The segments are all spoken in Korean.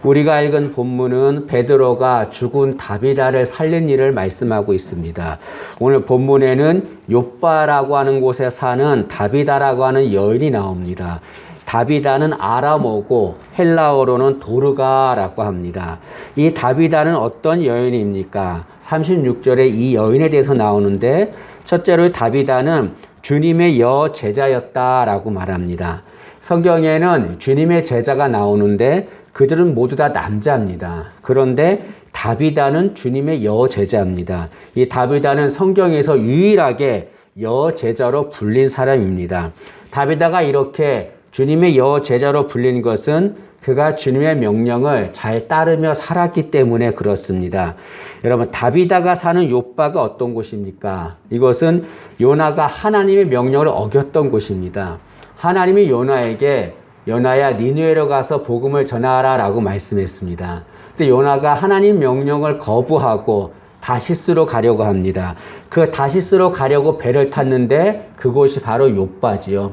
우리가 읽은 본문은 베드로가 죽은 다비다를 살린 일을 말씀하고 있습니다. 오늘 본문에는 욥바라고 하는 곳에 사는 다비다라고 하는 여인이 나옵니다. 다비다는 아람어고 헬라어로는 도르가라고 합니다. 이 다비다는 어떤 여인입니까? 36절에 이 여인에 대해서 나오는데 첫째로 다비다는 주님의 여제자였다라고 말합니다. 성경에는 주님의 제자가 나오는데 그들은 모두 다 남자입니다. 그런데 다비다는 주님의 여제자입니다. 이 다비다는 성경에서 유일하게 여제자로 불린 사람입니다. 다비다가 이렇게 주님의 여제자로 불린 것은 그가 주님의 명령을 잘 따르며 살았기 때문에 그렇습니다. 여러분, 다비다가 사는 욥바가 어떤 곳입니까? 이것은 요나가 하나님의 명령을 어겼던 곳입니다. 하나님이 요나에게 요나야 니느웨로 가서 복음을 전하라 라고 말씀했습니다. 근데 요나가 하나님 명령을 거부하고 다시스로 가려고 합니다. 그 다시스로 가려고 배를 탔는데 그곳이 바로 욥바지요.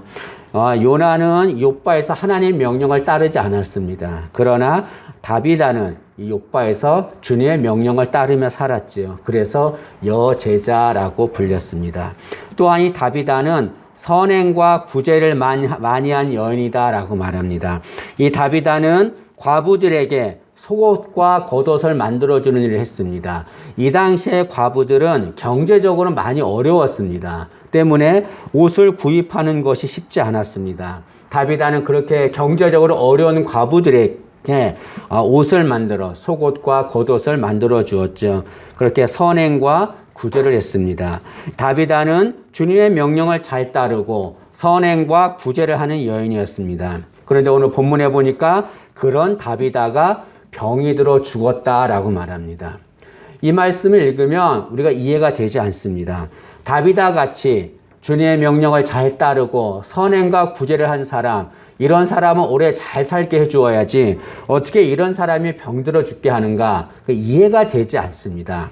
요나는 욥바에서 하나님의 명령을 따르지 않았습니다. 그러나 다비다는 이 욥바에서 주님의 명령을 따르며 살았지요. 그래서 여제자라고 불렸습니다. 또한 이 다비다는 선행과 구제를 많이 한 여인이다라고 말합니다. 이 다비다는 과부들에게 속옷과 겉옷을 만들어주는 일을 했습니다. 이 당시에 과부들은 경제적으로 많이 어려웠습니다. 때문에 옷을 구입하는 것이 쉽지 않았습니다. 다비다는 그렇게 경제적으로 어려운 과부들에게 옷을 만들어 속옷과 겉옷을 만들어 주었죠. 그렇게 선행과 구제를 했습니다. 다비다는 주님의 명령을 잘 따르고 선행과 구제를 하는 여인이었습니다. 그런데 오늘 본문에 보니까 그런 다비다가 병이 들어 죽었다라고 말합니다. 이 말씀을 읽으면 우리가 이해가 되지 않습니다. 다비다 같이 주님의 명령을 잘 따르고 선행과 구제를 한 사람, 이런 사람은 오래 잘 살게 해주어야지 어떻게 이런 사람이 병들어 죽게 하는가, 이해가 되지 않습니다.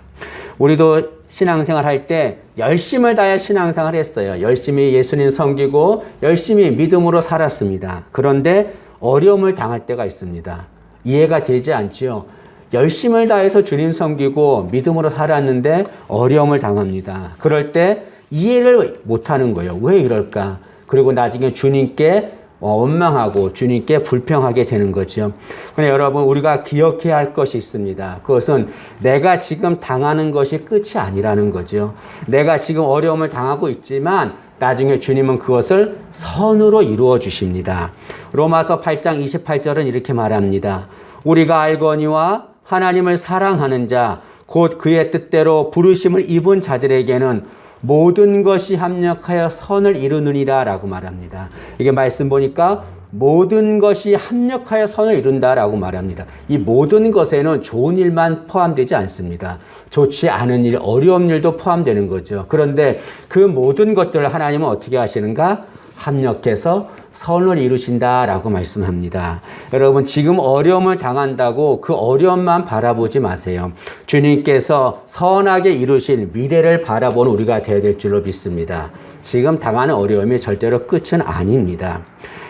우리도 신앙생활 할 때 열심을 다해 신앙생활 했어요. 열심히 예수님 섬기고 열심히 믿음으로 살았습니다. 그런데 어려움을 당할 때가 있습니다. 이해가 되지 않지요. 열심을 다해서 주님 섬기고 믿음으로 살았는데 어려움을 당합니다. 그럴 때 이해를 못하는 거예요. 왜 이럴까? 그리고 나중에 주님께 원망하고 주님께 불평하게 되는 거죠. 그런데 여러분, 우리가 기억해야 할 것이 있습니다. 그것은 내가 지금 당하는 것이 끝이 아니라는 거죠. 내가 지금 어려움을 당하고 있지만 나중에 주님은 그것을 선으로 이루어 주십니다. 로마서 8장 28절은 이렇게 말합니다. 우리가 알거니와 하나님을 사랑하는 자, 곧 그의 뜻대로 부르심을 입은 자들에게는 모든 것이 합력하여 선을 이루느니라 라고 말합니다. 이게 말씀 보니까 모든 것이 합력하여 선을 이룬다라고 말합니다. 이 모든 것에는 좋은 일만 포함되지 않습니다. 좋지 않은 일, 어려운 일도 포함되는 거죠. 그런데 그 모든 것들을 하나님은 어떻게 하시는가? 합력해서 선을 이루신다라고 말씀합니다. 여러분, 지금 어려움을 당한다고 그 어려움만 바라보지 마세요. 주님께서 선하게 이루실 미래를 바라보는 우리가 되어야 될 줄로 믿습니다. 지금 당하는 어려움이 절대로 끝은 아닙니다.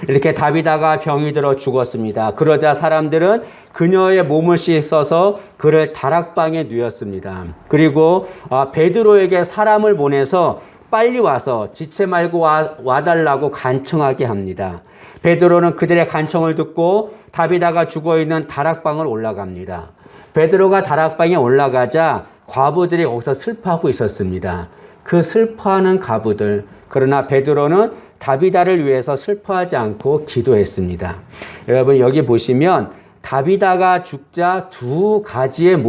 이렇게 다비다가 병이 들어 죽었습니다. 그러자 사람들은 그녀의 몸을 씻어서 그를 다락방에 누웠습니다. 그리고 베드로에게 사람을 보내서 빨리 와서 지체 말고 와달라고 간청하게 합니다. 베드로는 그들의 간청을 듣고 다비다가 죽어있는 다락방을 올라갑니다. 베드로가 다락방에 올라가자 과부들이 거기서 슬퍼하고 있었습니다. 그 슬퍼하는 과부들, 그러나 베드로는 다비다를 위해서 슬퍼하지 않고 기도했습니다. 여러분, 여기 보시면 다비다가 죽자 두 가지의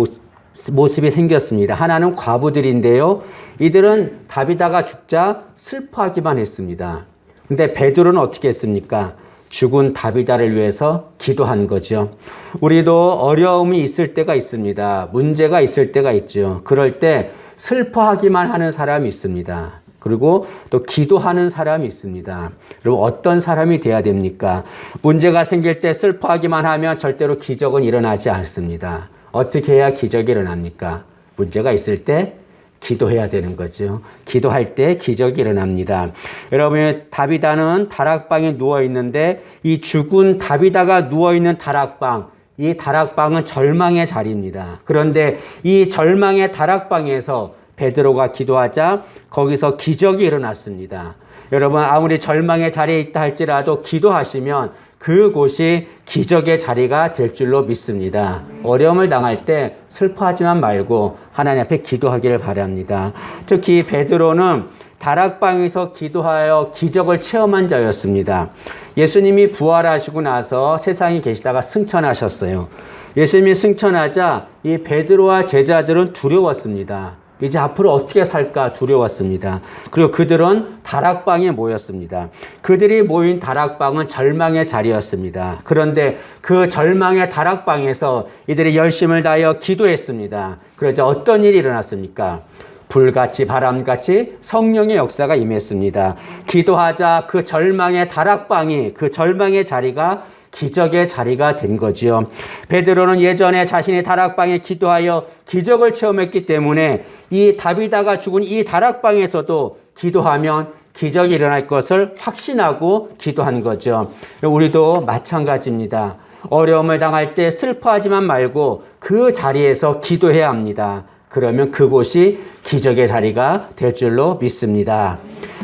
모습이 생겼습니다. 하나는 과부들인데요. 이들은 다비다가 죽자 슬퍼하기만 했습니다. 근데 베드로는 어떻게 했습니까? 죽은 다비다를 위해서 기도한 거죠. 우리도 어려움이 있을 때가 있습니다. 문제가 있을 때가 있죠. 그럴 때 슬퍼하기만 하는 사람이 있습니다. 그리고 또 기도하는 사람이 있습니다. 여러분, 어떤 사람이 돼야 됩니까? 문제가 생길 때 슬퍼하기만 하면 절대로 기적은 일어나지 않습니다. 어떻게 해야 기적이 일어납니까? 문제가 있을 때 기도해야 되는 거죠. 기도할 때 기적이 일어납니다. 여러분, 다비다는 다락방에 누워 있는데 이 죽은 다비다가 누워 있는 다락방, 이 다락방은 절망의 자리입니다. 그런데 이 절망의 다락방에서 베드로가 기도하자 거기서 기적이 일어났습니다. 여러분, 아무리 절망의 자리에 있다 할지라도 기도하시면 그곳이 기적의 자리가 될 줄로 믿습니다. 어려움을 당할 때 슬퍼하지만 말고 하나님 앞에 기도하기를 바랍니다. 특히 베드로는 다락방에서 기도하여 기적을 체험한 자였습니다. 예수님이 부활하시고 나서 세상에 계시다가 승천하셨어요. 예수님이 승천하자 이 베드로와 제자들은 두려웠습니다. 이제 앞으로 어떻게 살까 두려웠습니다. 그리고 그들은 다락방에 모였습니다. 그들이 모인 다락방은 절망의 자리였습니다. 그런데 그 절망의 다락방에서 이들이 열심을 다하여 기도했습니다. 그러자 어떤 일이 일어났습니까? 불같이 바람같이 성령의 역사가 임했습니다. 기도하자 그 절망의 다락방이, 그 절망의 자리가 기적의 자리가 된 거지요. 베드로는 예전에 자신의 다락방에 기도하여 기적을 체험했기 때문에 이 다비다가 죽은 이 다락방에서도 기도하면 기적이 일어날 것을 확신하고 기도한 거죠. 우리도 마찬가지입니다. 어려움을 당할 때 슬퍼하지만 말고 그 자리에서 기도해야 합니다. 그러면 그곳이 기적의 자리가 될 줄로 믿습니다.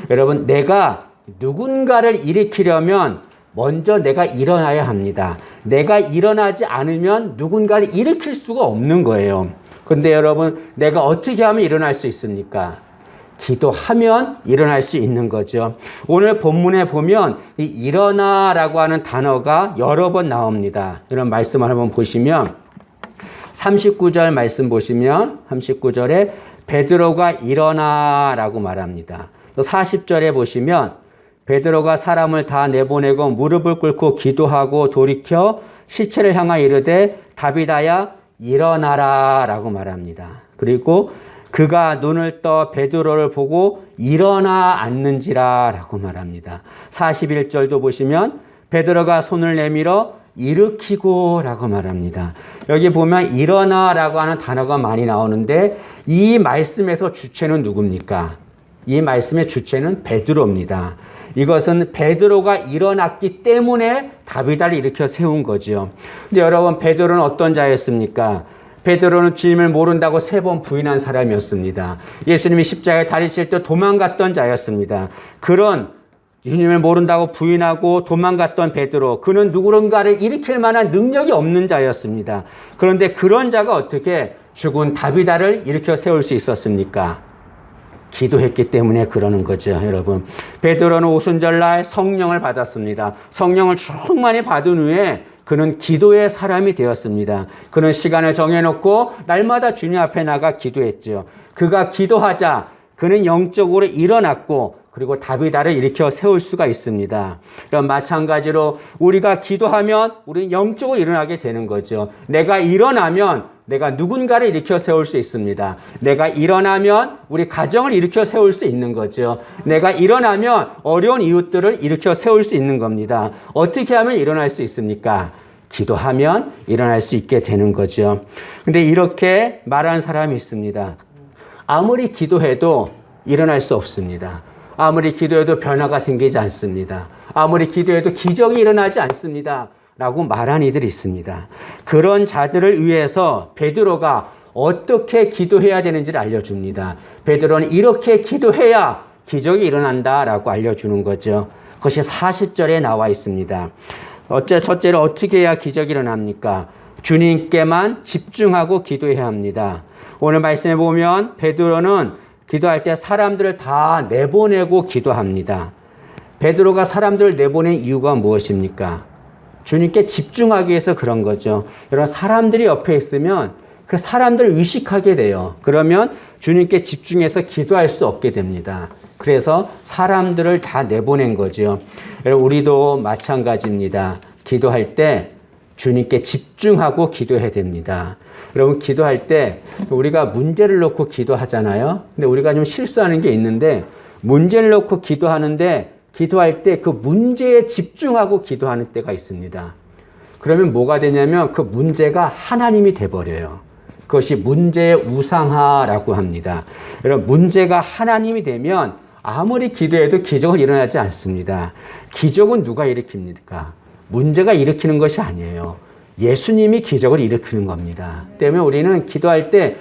여러분, 내가 누군가를 일으키려면 먼저 내가 일어나야 합니다. 내가 일어나지 않으면 누군가를 일으킬 수가 없는 거예요. 근데 여러분, 내가 어떻게 하면 일어날 수 있습니까? 기도하면 일어날 수 있는 거죠. 오늘 본문에 보면 이 일어나라고 하는 단어가 여러 번 나옵니다. 이런 말씀을 한번 보시면 39절 말씀 보시면 39절에 베드로가 일어나라고 말합니다. 또 40절에 보시면 베드로가 사람을 다 내보내고 무릎을 꿇고 기도하고 돌이켜 시체를 향하여 이르되 다비다야 일어나라 라고 말합니다. 그리고 그가 눈을 떠 베드로를 보고 일어나 앉는지라 라고 말합니다. 41절도 보시면 베드로가 손을 내밀어 일으키고 라고 말합니다. 여기 보면 일어나 라고 하는 단어가 많이 나오는데 이 말씀에서 주체는 누굽니까? 이 말씀의 주체는 베드로입니다. 이것은 베드로가 일어났기 때문에 다비다를 일으켜 세운 거죠. 근데 여러분, 베드로는 어떤 자였습니까? 베드로는 주님을 모른다고 3번 부인한 사람이었습니다. 예수님이 십자가에 다리실 때 도망갔던 자였습니다. 그런 주님을 모른다고 부인하고 도망갔던 베드로, 그는 누군가를 일으킬 만한 능력이 없는 자였습니다. 그런데 그런 자가 어떻게 죽은 다비다를 일으켜 세울 수 있었습니까? 기도했기 때문에 그러는 거죠, 여러분. 베드로는 오순절날 성령을 받았습니다. 성령을 충만히 받은 후에 그는 기도의 사람이 되었습니다. 그는 시간을 정해놓고 날마다 주님 앞에 나가 기도했죠. 그가 기도하자 그는 영적으로 일어났고 그리고 다비다를 일으켜 세울 수가 있습니다. 이런 마찬가지로 우리가 기도하면 우리는 영적으로 일어나게 되는 거죠. 내가 일어나면 내가 누군가를 일으켜 세울 수 있습니다. 내가 일어나면 우리 가정을 일으켜 세울 수 있는 거죠. 내가 일어나면 어려운 이웃들을 일으켜 세울 수 있는 겁니다. 어떻게 하면 일어날 수 있습니까? 기도하면 일어날 수 있게 되는 거죠. 근데 이렇게 말하는 사람이 있습니다. 아무리 기도해도 일어날 수 없습니다. 아무리 기도해도 변화가 생기지 않습니다. 아무리 기도해도 기적이 일어나지 않습니다. 라고 말한 이들이 있습니다. 그런 자들을 위해서 베드로가 어떻게 기도해야 되는지를 알려줍니다. 베드로는 이렇게 기도해야 기적이 일어난다라고 알려주는 거죠. 그것이 40절에 나와 있습니다. 첫째로 어떻게 해야 기적이 일어납니까? 주님께만 집중하고 기도해야 합니다. 오늘 말씀에 보면 베드로는 기도할 때 사람들을 다 내보내고 기도합니다. 베드로가 사람들을 내보낸 이유가 무엇입니까? 주님께 집중하기 위해서 그런 거죠. 여러분, 사람들이 옆에 있으면 그 사람들을 의식하게 돼요. 그러면 주님께 집중해서 기도할 수 없게 됩니다. 그래서 사람들을 다 내보낸 거죠. 여러분, 우리도 마찬가지입니다. 기도할 때 주님께 집중하고 기도해야 됩니다. 여러분, 기도할 때 우리가 문제를 놓고 기도하잖아요. 근데 우리가 좀 실수하는 게 있는데 문제를 놓고 기도하는데 기도할 때 그 문제에 집중하고 기도하는 때가 있습니다. 그러면 뭐가 되냐면 그 문제가 하나님이 돼버려요. 그것이 문제의 우상화라고 합니다. 여러분, 문제가 하나님이 되면 아무리 기도해도 기적은 일어나지 않습니다. 기적은 누가 일으킵니까? 문제가 일으키는 것이 아니에요. 예수님이 기적을 일으키는 겁니다. 때문에 우리는 기도할 때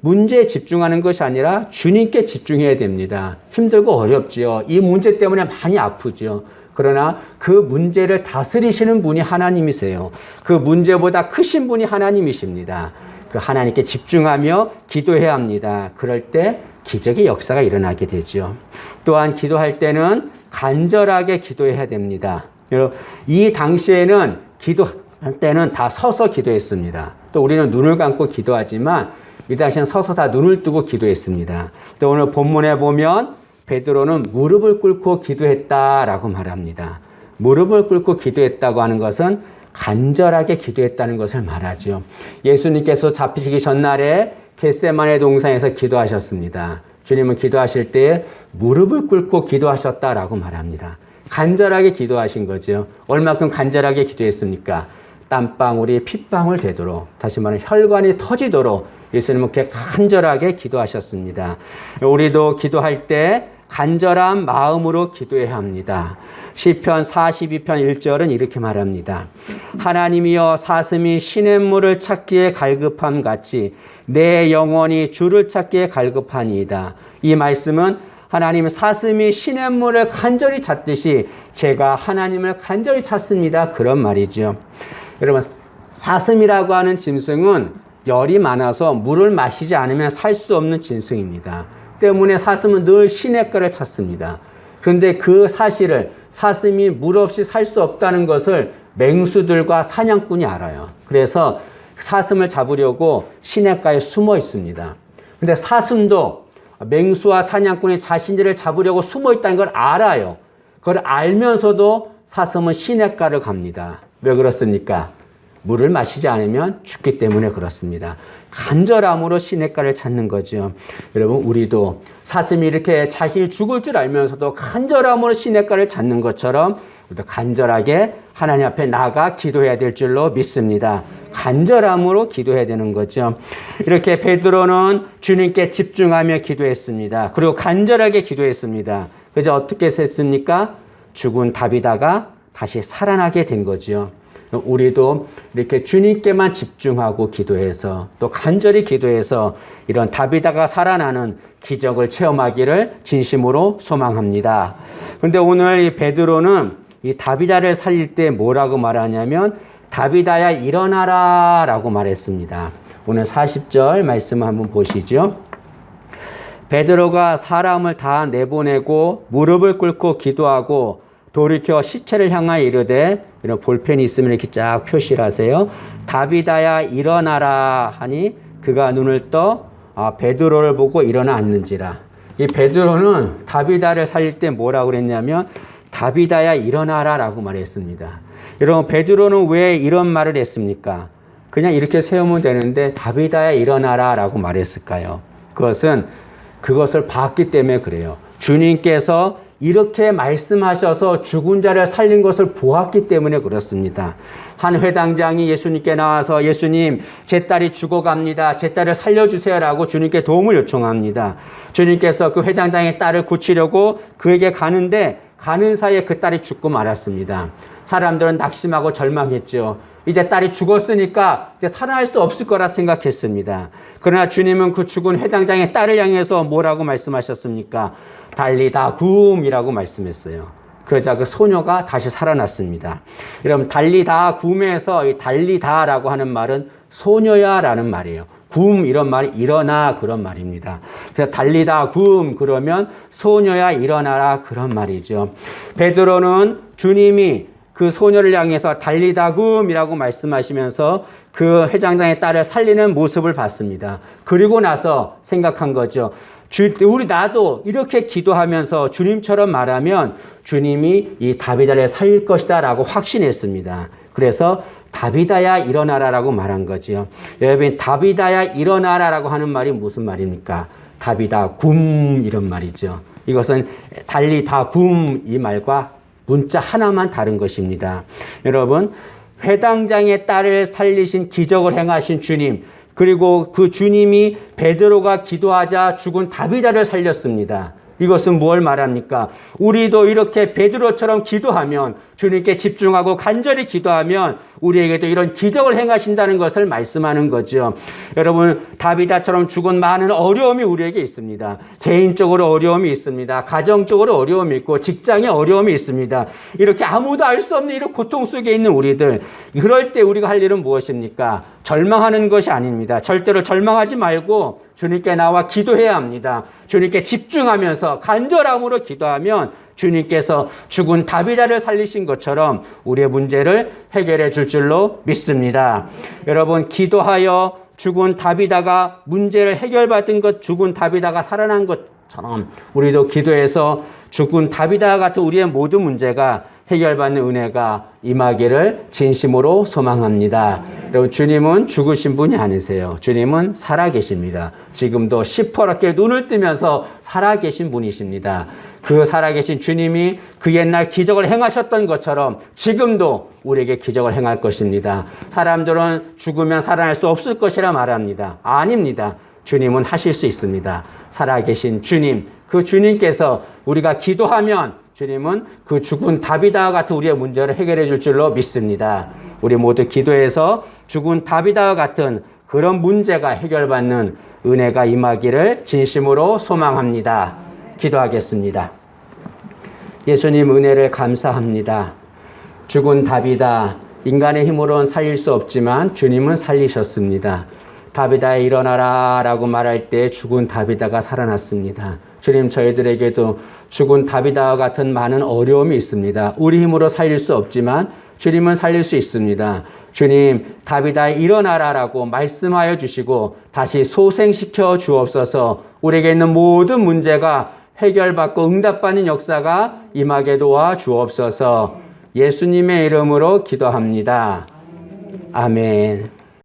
문제에 집중하는 것이 아니라 주님께 집중해야 됩니다. 힘들고 어렵지요. 이 문제 때문에 많이 아프죠. 그러나 그 문제를 다스리시는 분이 하나님이세요. 그 문제보다 크신 분이 하나님이십니다. 그 하나님께 집중하며 기도해야 합니다. 그럴 때 기적의 역사가 일어나게 되죠. 또한 기도할 때는 간절하게 기도해야 됩니다. 이 당시에는 기도할 때는 다 서서 기도했습니다. 또 우리는 눈을 감고 기도하지만 이 당시에는 서서 다 눈을 뜨고 기도했습니다. 또 오늘 본문에 보면 베드로는 무릎을 꿇고 기도했다라고 말합니다. 무릎을 꿇고 기도했다고 하는 것은 간절하게 기도했다는 것을 말하죠. 예수님께서 잡히시기 전날에 겟세마네 동산에서 기도하셨습니다. 주님은 기도하실 때 무릎을 꿇고 기도하셨다라고 말합니다. 간절하게 기도하신 거죠. 얼마큼 간절하게 기도했습니까? 땀방울이 핏방울 되도록, 다시 말하면 혈관이 터지도록 예수님은 그렇게 간절하게 기도하셨습니다. 우리도 기도할 때 간절한 마음으로 기도해야 합니다. 시편 42편 1절은 이렇게 말합니다. 하나님이여 사슴이 시냇물을 찾기에 갈급함 같이 내 영혼이 주를 찾기에 갈급하니이다. 이 말씀은 하나님 사슴이 시냇물을 간절히 찾듯이 제가 하나님을 간절히 찾습니다. 그런 말이죠. 여러분, 사슴이라고 하는 짐승은 열이 많아서 물을 마시지 않으면 살 수 없는 짐승입니다. 때문에 사슴은 늘 시냇가를 찾습니다. 그런데 그 사실을 사슴이 물 없이 살 수 없다는 것을 맹수들과 사냥꾼이 알아요. 그래서 사슴을 잡으려고 시냇가에 숨어 있습니다. 그런데 사슴도 맹수와 사냥꾼이 자신들을 잡으려고 숨어 있다는 걸 알아요. 그걸 알면서도 사슴은 시냇가를 갑니다. 왜 그렇습니까? 물을 마시지 않으면 죽기 때문에 그렇습니다. 간절함으로 시냇가를 찾는 거죠. 여러분, 우리도 사슴이 이렇게 자신이 죽을 줄 알면서도 간절함으로 시냇가를 찾는 것처럼 우리도 간절하게 하나님 앞에 나가 기도해야 될 줄로 믿습니다. 간절함으로 기도해야 되는 거죠. 이렇게 베드로는 주님께 집중하며 기도했습니다. 그리고 간절하게 기도했습니다. 그래서 어떻게 했습니까? 죽은 다비다가 다시 살아나게 된 거죠. 우리도 이렇게 주님께만 집중하고 기도해서 또 간절히 기도해서 이런 다비다가 살아나는 기적을 체험하기를 진심으로 소망합니다. 그런데 오늘 이 베드로는 이 다비다를 살릴 때 뭐라고 말하냐면 다비다야 일어나라 라고 말했습니다. 오늘 40절 말씀 한번 보시죠. 베드로가 사람을 다 내보내고 무릎을 꿇고 기도하고 돌이켜 시체를 향하여 이르되, 이런 볼펜이 있으면 이렇게 쫙 표시를 하세요. 다비다야 일어나라 하니 그가 눈을 떠 베드로를 보고 일어나 앉는지라. 이 베드로는 다비다를 살릴 때 뭐라고 그랬냐면 다비다야 일어나라 라고 말했습니다. 여러분, 베드로는 왜 이런 말을 했습니까? 그냥 이렇게 세우면 되는데 다비다야 일어나라 라고 말했을까요? 그것을 봤기 때문에 그래요. 주님께서 이렇게 말씀하셔서 죽은 자를 살린 것을 보았기 때문에 그렇습니다. 한 회당장이 예수님께 나와서 예수님, 제 딸이 죽어갑니다. 제 딸을 살려주세요라고 주님께 도움을 요청합니다. 주님께서 그 회당장의 딸을 고치려고 그에게 가는데 가는 사이에 그 딸이 죽고 말았습니다. 사람들은 낙심하고 절망했죠. 이제 딸이 죽었으니까 이제 살아날 수 없을 거라 생각했습니다. 그러나 주님은 그 죽은 회당장의 딸을 향해서 뭐라고 말씀하셨습니까? 달리다 굼이라고 말씀했어요. 그러자 그 소녀가 다시 살아났습니다. 여러분, 달리다 굼에서 이 달리다라고 하는 말은 소녀야라는 말이에요. 굼 이런 말이 일어나 그런 말입니다. 그래서 달리다 굼 그러면 소녀야 일어나라 그런 말이죠. 베드로는 주님이 그 소녀를 향해서 달리다 굼이라고 말씀하시면서 그 회장장의 딸을 살리는 모습을 봤습니다. 그리고 나서 생각한 거죠. 나도 이렇게 기도하면서 주님처럼 말하면 주님이 이 다비다를 살릴 것이다 라고 확신했습니다. 그래서 다비다야 일어나라라고 말한 거죠. 여러분, 다비다야 일어나라라고 하는 말이 무슨 말입니까? 다비다 굼 이런 말이죠. 이것은 달리다 굼 이 말과 문자 하나만 다른 것입니다. 여러분, 회당장의 딸을 살리신 기적을 행하신 주님, 그리고 그 주님이 베드로가 기도하자 죽은 다비다를 살렸습니다. 이것은 뭘 말합니까? 우리도 이렇게 베드로처럼 기도하면, 주님께 집중하고 간절히 기도하면 우리에게도 이런 기적을 행하신다는 것을 말씀하는 거죠. 여러분, 다비다처럼 죽은 많은 어려움이 우리에게 있습니다. 개인적으로 어려움이 있습니다. 가정적으로 어려움이 있고 직장에 어려움이 있습니다. 이렇게 아무도 알 수 없는 이런 고통 속에 있는 우리들, 그럴 때 우리가 할 일은 무엇입니까? 절망하는 것이 아닙니다. 절대로 절망하지 말고 주님께 나와 기도해야 합니다. 주님께 집중하면서 간절함으로 기도하면 주님께서 죽은 다비다를 살리신 것처럼 우리의 문제를 해결해 줄 줄로 믿습니다. 여러분, 기도하여 죽은 다비다가 문제를 해결받은 것, 죽은 다비다가 살아난 것처럼 우리도 기도해서 죽은 다비다 같은 우리의 모든 문제가 해결받는 은혜가 임하기를 진심으로 소망합니다. 여러분, 주님은 죽으신 분이 아니세요. 주님은 살아계십니다. 지금도 시퍼렇게 눈을 뜨면서 살아계신 분이십니다. 그 살아계신 주님이 그 옛날 기적을 행하셨던 것처럼 지금도 우리에게 기적을 행할 것입니다. 사람들은 죽으면 살아날 수 없을 것이라 말합니다. 아닙니다. 주님은 하실 수 있습니다. 살아계신 주님, 그 주님께서 우리가 기도하면 주님은 그 죽은 다비다와 같은 우리의 문제를 해결해 줄 줄로 믿습니다. 우리 모두 기도해서 죽은 다비다와 같은 그런 문제가 해결받는 은혜가 임하기를 진심으로 소망합니다. 기도하겠습니다. 예수님, 은혜를 감사합니다. 죽은 다비다, 인간의 힘으로는 살릴 수 없지만 주님은 살리셨습니다. 다비다 일어나라 라고 말할 때 죽은 다비다가 살아났습니다. 주님, 저희들에게도 죽은 다비다와 같은 많은 어려움이 있습니다. 우리 힘으로 살릴 수 없지만 주님은 살릴 수 있습니다. 주님, 다비다 일어나라 라고 말씀하여 주시고 다시 소생시켜 주옵소서. 우리에게 있는 모든 문제가 해결받고 응답받는 역사가 임하게 도와 주옵소서. 예수님의 이름으로 기도합니다. 아멘.